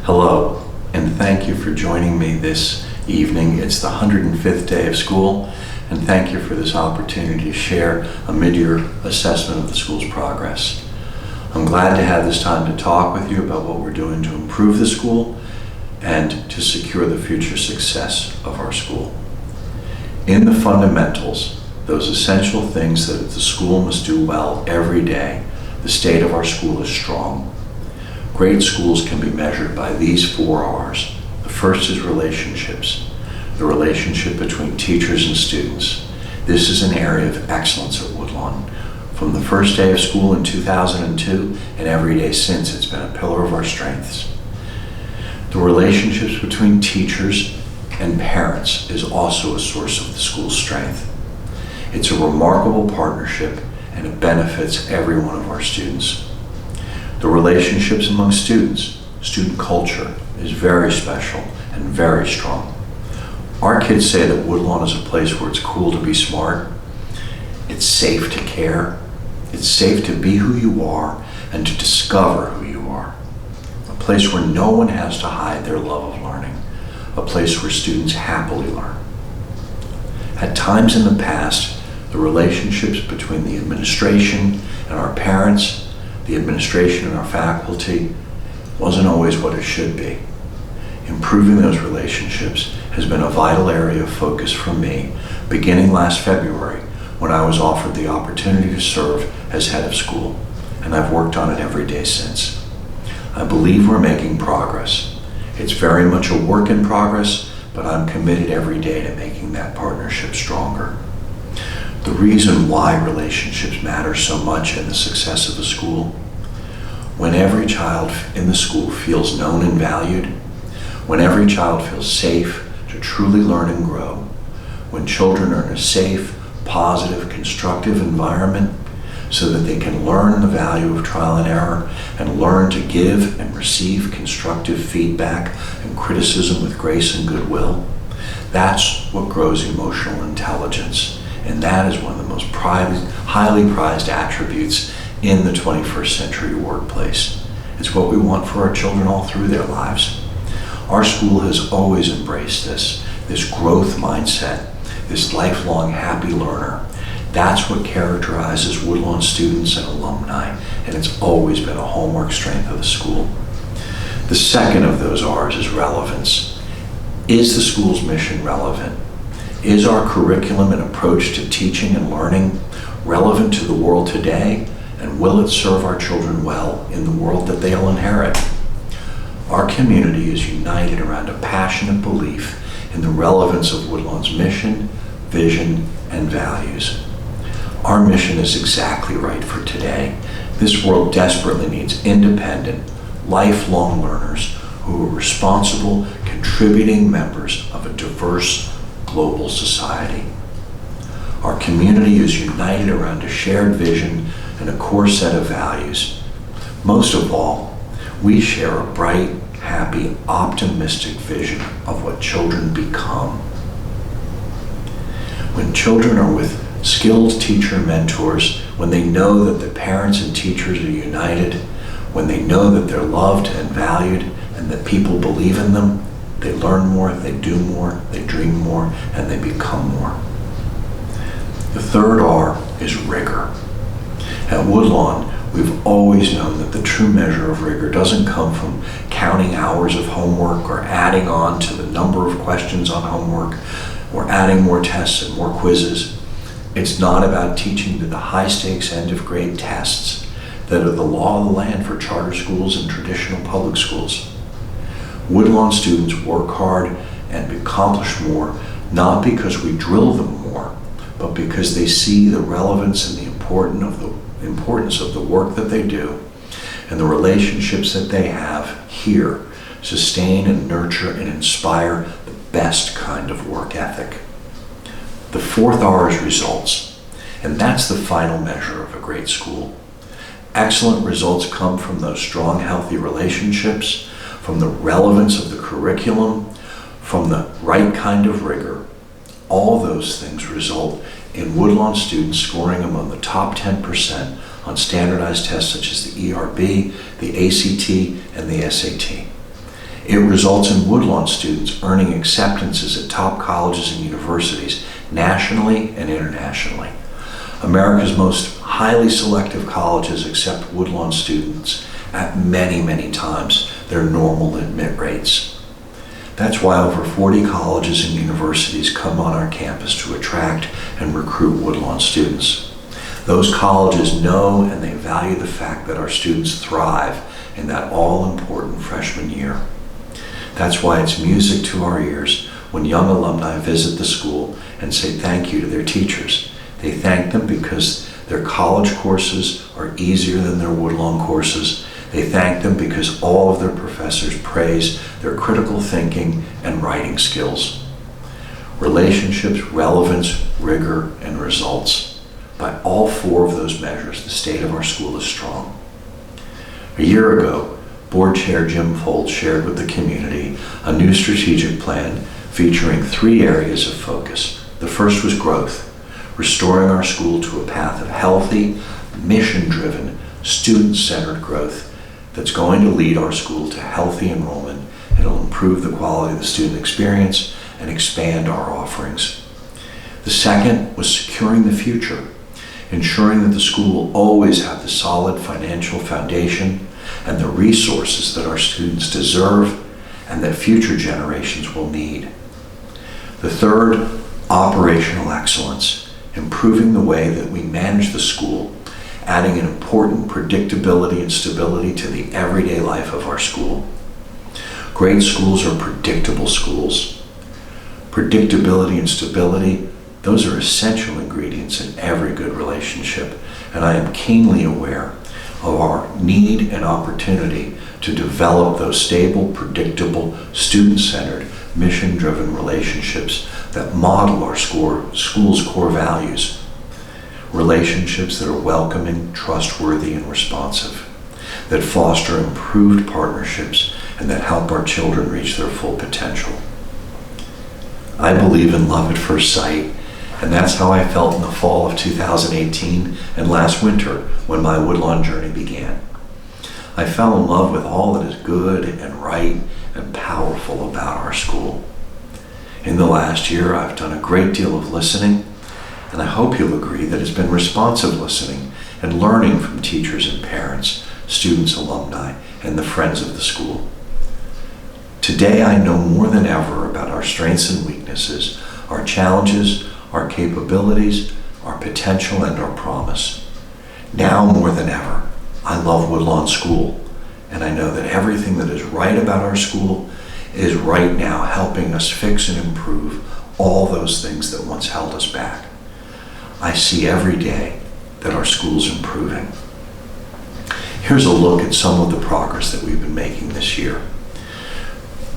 Hello, and thank you for joining me this evening. It's the 105th day of school, and thank you for this opportunity to share a mid-year assessment of the school's progress. I'm glad to have this time to talk with you about what we're doing to improve the school and to secure the future success of our school. In the fundamentals, those essential things that the school must do well every day, the state of our school is strong. Great schools can be measured by these 4 R's. The first is relationships, the relationship between teachers and students. This is an area of excellence at Woodlawn. From the first day of school in 2002 and every day since, it's been a pillar of our strengths. The relationships between teachers and parents is also a source of the school's strength. It's a remarkable partnership and it benefits every one of our students. The relationships among students, student culture, is very special and very strong. Our kids say that Woodlawn is a place where it's cool to be smart, it's safe to care, it's safe to be who you are and to discover who you are. A place where no one has to hide their love of learning, a place where students happily learn. At times in the past, the relationships between the administration and our parents, the administration and our faculty, wasn't always what it should be. Improving those relationships has been a vital area of focus for me, beginning last February when I was offered the opportunity to serve as head of school, and I've worked on it every day since. I believe we're making progress. It's very much a work in progress, but I'm committed every day to making that partnership stronger. The reason why relationships matter so much in the success of the school: when every child in the school feels known and valued, when every child feels safe to truly learn and grow, when children are in a safe, positive, constructive environment so that they can learn the value of trial and error and learn to give and receive constructive feedback and criticism with grace and goodwill, that's what grows emotional intelligence. And that is one of the most highly prized attributes in the 21st century workplace. It's what we want for our children all through their lives. Our school has always embraced this growth mindset, this lifelong happy learner. That's what characterizes Woodlawn students and alumni, and it's always been a hallmark strength of the school. The second of those R's is relevance. Is the school's mission relevant? Is our curriculum and approach to teaching and learning relevant to the world today? And will it serve our children well in the world that they'll inherit? Our community is united around a passionate belief in the relevance of Woodlawn's mission, vision, and values. Our mission is exactly right for today. This world desperately needs independent, lifelong learners who are responsible, contributing members of a diverse global society. Our community is united around a shared vision and a core set of values. Most of all, we share a bright, happy, optimistic vision of what children become. When children are with skilled teacher mentors, when they know that the parents and teachers are united, when they know that they're loved and valued and that people believe in them, they learn more, they do more, they dream more, and they become more. The third R is rigor. At Woodlawn, we've always known that the true measure of rigor doesn't come from counting hours of homework or adding on to the number of questions on homework or adding more tests and more quizzes. It's not about teaching to the high-stakes end-of-grade tests that are the law of the land for charter schools and traditional public schools. Woodlawn students work hard and accomplish more, not because we drill them more, but because they see the relevance and the importance of the work that they do and the relationships that they have here sustain and nurture and inspire the best kind of work ethic. The fourth R is results, and that's the final measure of a great school. Excellent results come from those strong, healthy relationships, from the relevance of the curriculum, from the right kind of rigor. All those things result in Woodlawn students scoring among the top 10% on standardized tests such as the ERB, the ACT, and the SAT. It results in Woodlawn students earning acceptances at top colleges and universities nationally and internationally. America's most highly selective colleges accept Woodlawn students at many, many times their normal admit rates. That's why over 40 colleges and universities come on our campus to attract and recruit Woodlawn students. Those colleges know and they value the fact that our students thrive in that all-important freshman year. That's why it's music to our ears when young alumni visit the school and say thank you to their teachers. They thank them because their college courses are easier than their Woodlawn courses. They thank them because all of their professors praise their critical thinking and writing skills. Relationships, relevance, rigor, and results. By all four of those measures, the state of our school is strong. A year ago, Board Chair Jim Foltz shared with the community a new strategic plan featuring 3 areas of focus. The first was growth, restoring our school to a path of healthy, mission-driven, student-centered growth that's going to lead our school to healthy enrollment. It'll improve the quality of the student experience and expand our offerings. The second was securing the future, ensuring that the school will always have the solid financial foundation and the resources that our students deserve and that future generations will need. The third, operational excellence, improving the way that we manage the school, adding an important predictability and stability to the everyday life of our school. Great schools are predictable schools. Predictability and stability, those are essential ingredients in every good relationship, and I am keenly aware of our need and opportunity to develop those stable, predictable, student-centered, mission-driven relationships that model our school's core values. Relationships that are welcoming, trustworthy, and responsive, that foster improved partnerships, and that help our children reach their full potential. I believe in love at first sight, and that's how I felt in the fall of 2018 and last winter when my Woodlawn journey began. I fell in love with all that is good and right and powerful about our school. In the last year, I've done a great deal of listening, and I hope you'll agree that it's been responsive listening and learning from teachers and parents, students, alumni, and the friends of the school. Today, I know more than ever about our strengths and weaknesses, our challenges, our capabilities, our potential, and our promise. Now more than ever, I love Woodlawn School, and I know that everything that is right about our school is right now helping us fix and improve all those things that once held us back. I see every day that our school's improving. Here's a look at some of the progress that we've been making this year.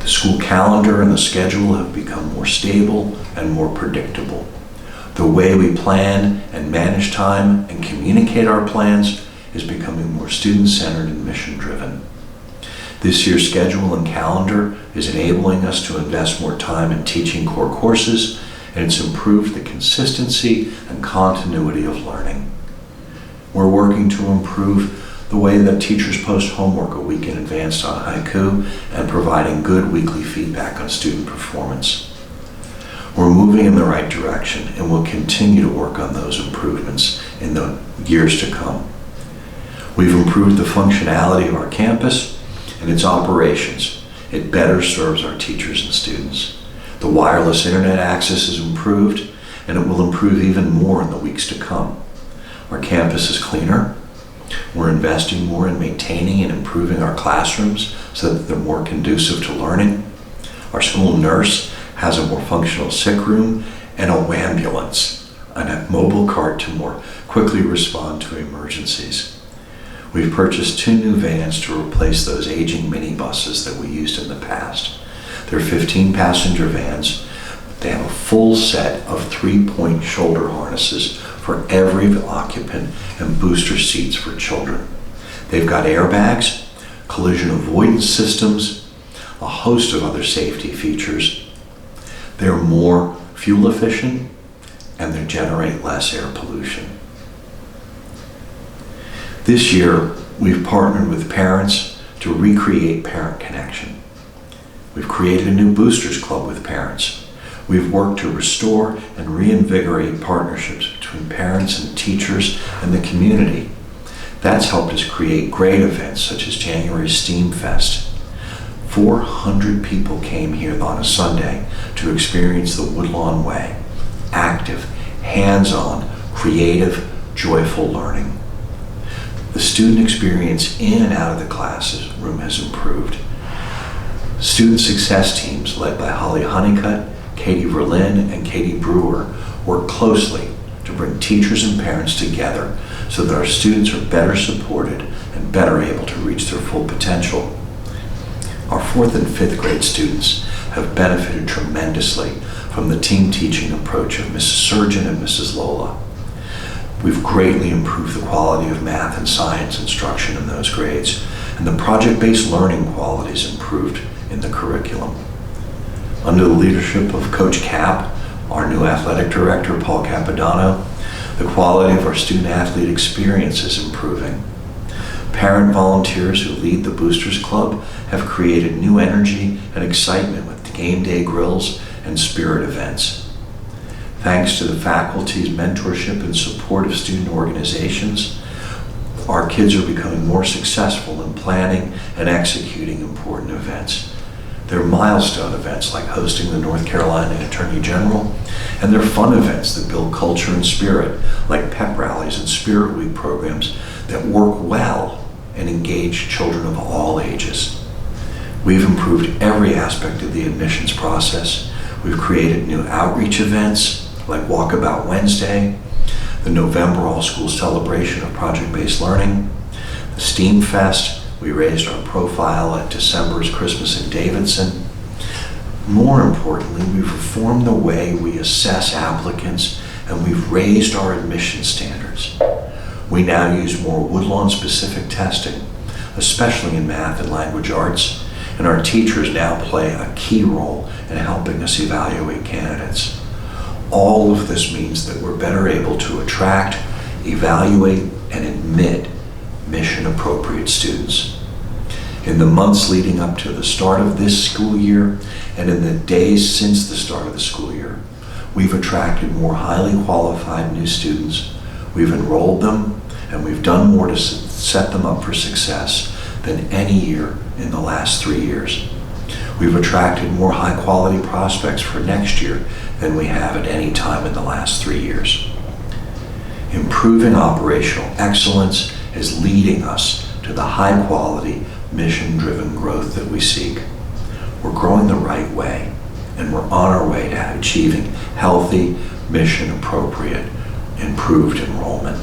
The school calendar and the schedule have become more stable and more predictable. The way we plan and manage time and communicate our plans is becoming more student-centered and mission-driven. This year's schedule and calendar is enabling us to invest more time in teaching core courses, and it's improved the consistency and continuity of learning. We're working to improve the way that teachers post homework a week in advance on haiku and providing good weekly feedback on student performance. We're moving in the right direction and will continue to work on those improvements in the years to come. We've improved the functionality of our campus and its operations. It better serves our teachers and students. The wireless internet access is improved, and it will improve even more in the weeks to come. Our campus is cleaner. We're investing more in maintaining and improving our classrooms so that they're more conducive to learning. Our school nurse has a more functional sick room and a WAMbulance, and a mobile cart to more quickly respond to emergencies. We've purchased 2 new vans to replace those aging minibuses that we used in the past. They're 15-passenger vans. They have a full set of 3-point shoulder harnesses for every occupant and booster seats for children. They've got airbags, collision avoidance systems, a host of other safety features. They're more fuel efficient and they generate less air pollution. This year, we've partnered with parents to recreate Parent Connection. We've created a new Boosters Club with parents. We've worked to restore and reinvigorate partnerships between parents and teachers and the community. That's helped us create great events such as January's STEAM Fest. 400 people came here on a Sunday to experience the Woodlawn Way. Active, hands-on, creative, joyful learning. The student experience in and out of the classroom has improved. Student success teams led by Holly Honeycutt, Katie Verlin, and Katie Brewer work closely to bring teachers and parents together so that our students are better supported and better able to reach their full potential. Our 4th and 5th grade students have benefited tremendously from the team teaching approach of Mrs. Surgeon and Mrs. Lola. We've greatly improved the quality of math and science instruction in those grades, and the project-based learning qualities improved in the curriculum. Under the leadership of Coach Cap, our new athletic director, Paul Capodanno, the quality of our student-athlete experience is improving. Parent volunteers who lead the Boosters Club have created new energy and excitement with game day grills and spirit events. Thanks to the faculty's mentorship and support of student organizations, our kids are becoming more successful in planning and executing important events. There are milestone events like hosting the North Carolina Attorney General, and there are fun events that build culture and spirit, like pep rallies and Spirit Week programs that work well and engage children of all ages. We've improved every aspect of the admissions process. We've created new outreach events like Walkabout Wednesday, the November All-School Celebration of Project-Based Learning, the STEAM Fest. We raised our profile at December's Christmas in Davidson. More importantly, we've reformed the way we assess applicants, and we've raised our admission standards. We now use more Woodlawn-specific testing, especially in math and language arts, and our teachers now play a key role in helping us evaluate candidates. All of this means that we're better able to attract, evaluate, and admit mission-appropriate students. In the months leading up to the start of this school year, and in the days since the start of the school year, we've attracted more highly qualified new students. We've enrolled them, and we've done more to set them up for success than any year in the last 3 years. We've attracted more high-quality prospects for next year than we have at any time in the last 3 years. Improving operational excellence is leading us to the high-quality, mission-driven growth that we seek. We're growing the right way, and we're on our way to achieving healthy, mission-appropriate, improved enrollment.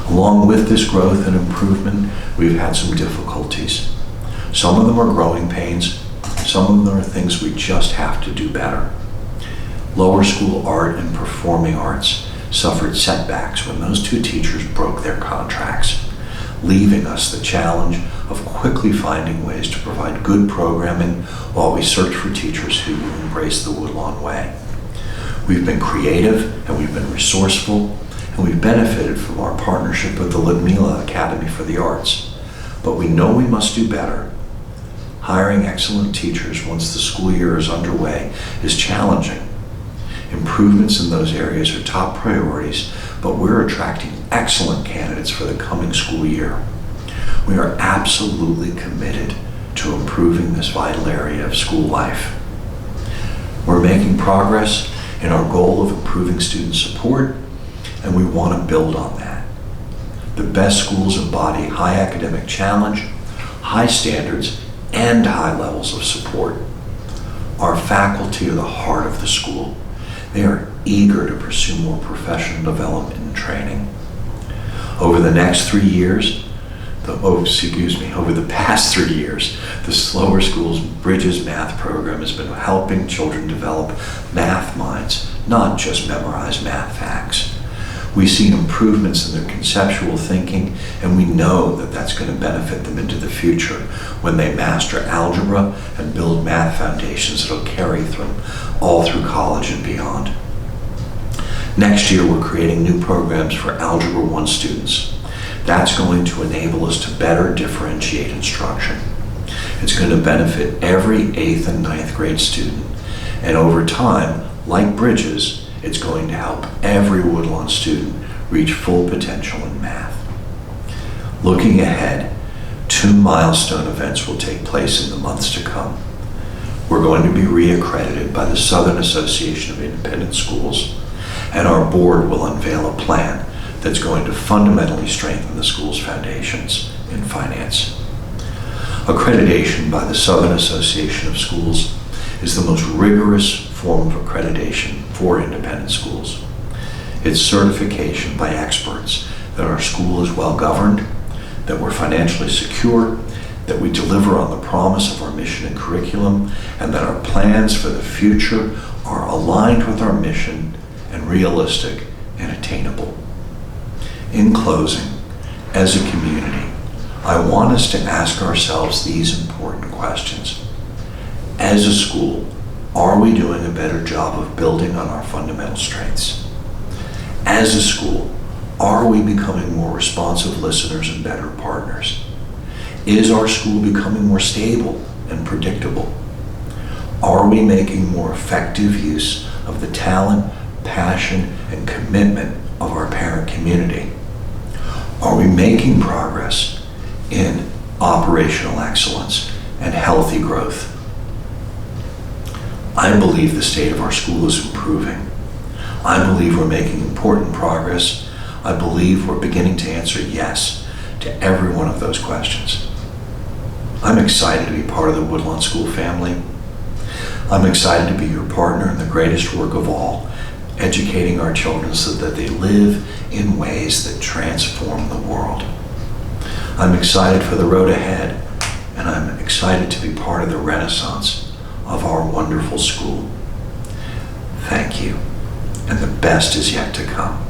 Along with this growth and improvement, we've had some difficulties. Some of them are growing pains. Some of them are things we just have to do better. Lower school art and performing arts suffered setbacks when those 2 teachers broke their contracts, leaving us the challenge of quickly finding ways to provide good programming while we search for teachers who will embrace the Woodlawn Way. We've been creative and we've been resourceful, and we've benefited from our partnership with the Ludmilla Academy for the Arts. But we know we must do better. Hiring excellent teachers once the school year is underway is challenging. Improvements in those areas are top priorities, but we're attracting excellent candidates for the coming school year. We are absolutely committed to improving this vital area of school life. We're making progress in our goal of improving student support, and we want to build on that. The best schools embody high academic challenge, high standards, and high levels of support. Our faculty are the heart of the school. They are eager to pursue more professional development and training. Over the past 3 years, the Slower Schools Bridges Math program has been helping children develop math minds, not just memorize math facts. We see improvements in their conceptual thinking, and we know that that's going to benefit them into the future when they master algebra and build math foundations that will carry them all through college and beyond. Next year, we're creating new programs for Algebra 1 students. That's going to enable us to better differentiate instruction. It's going to benefit every 8th and 9th grade student. And over time, like Bridges, it's going to help every Woodlawn student reach full potential in math. Looking ahead, 2 milestone events will take place in the months to come. We're going to be reaccredited by the Southern Association of Independent Schools, and our board will unveil a plan that's going to fundamentally strengthen the school's foundations in finance. Accreditation by the Southern Association of Schools is the most rigorous form of accreditation for independent schools. It's certification by experts that our school is well governed, that we're financially secure, that we deliver on the promise of our mission and curriculum, and that our plans for the future are aligned with our mission and realistic and attainable. In closing, as a community, I want us to ask ourselves these important questions. As a school, are we doing a better job of building on our fundamental strengths? As a school, are we becoming more responsive listeners and better partners? Is our school becoming more stable and predictable? Are we making more effective use of the talent, passion, and commitment of our parent community? Are we making progress in operational excellence and healthy growth? I believe the state of our school is improving. I believe we're making important progress. I believe we're beginning to answer yes to every one of those questions. I'm excited to be part of the Woodlawn School family. I'm excited to be your partner in the greatest work of all, educating our children so that they live in ways that transform the world. I'm excited for the road ahead, and I'm excited to be part of the renaissance of our wonderful school. Thank you, and the best is yet to come.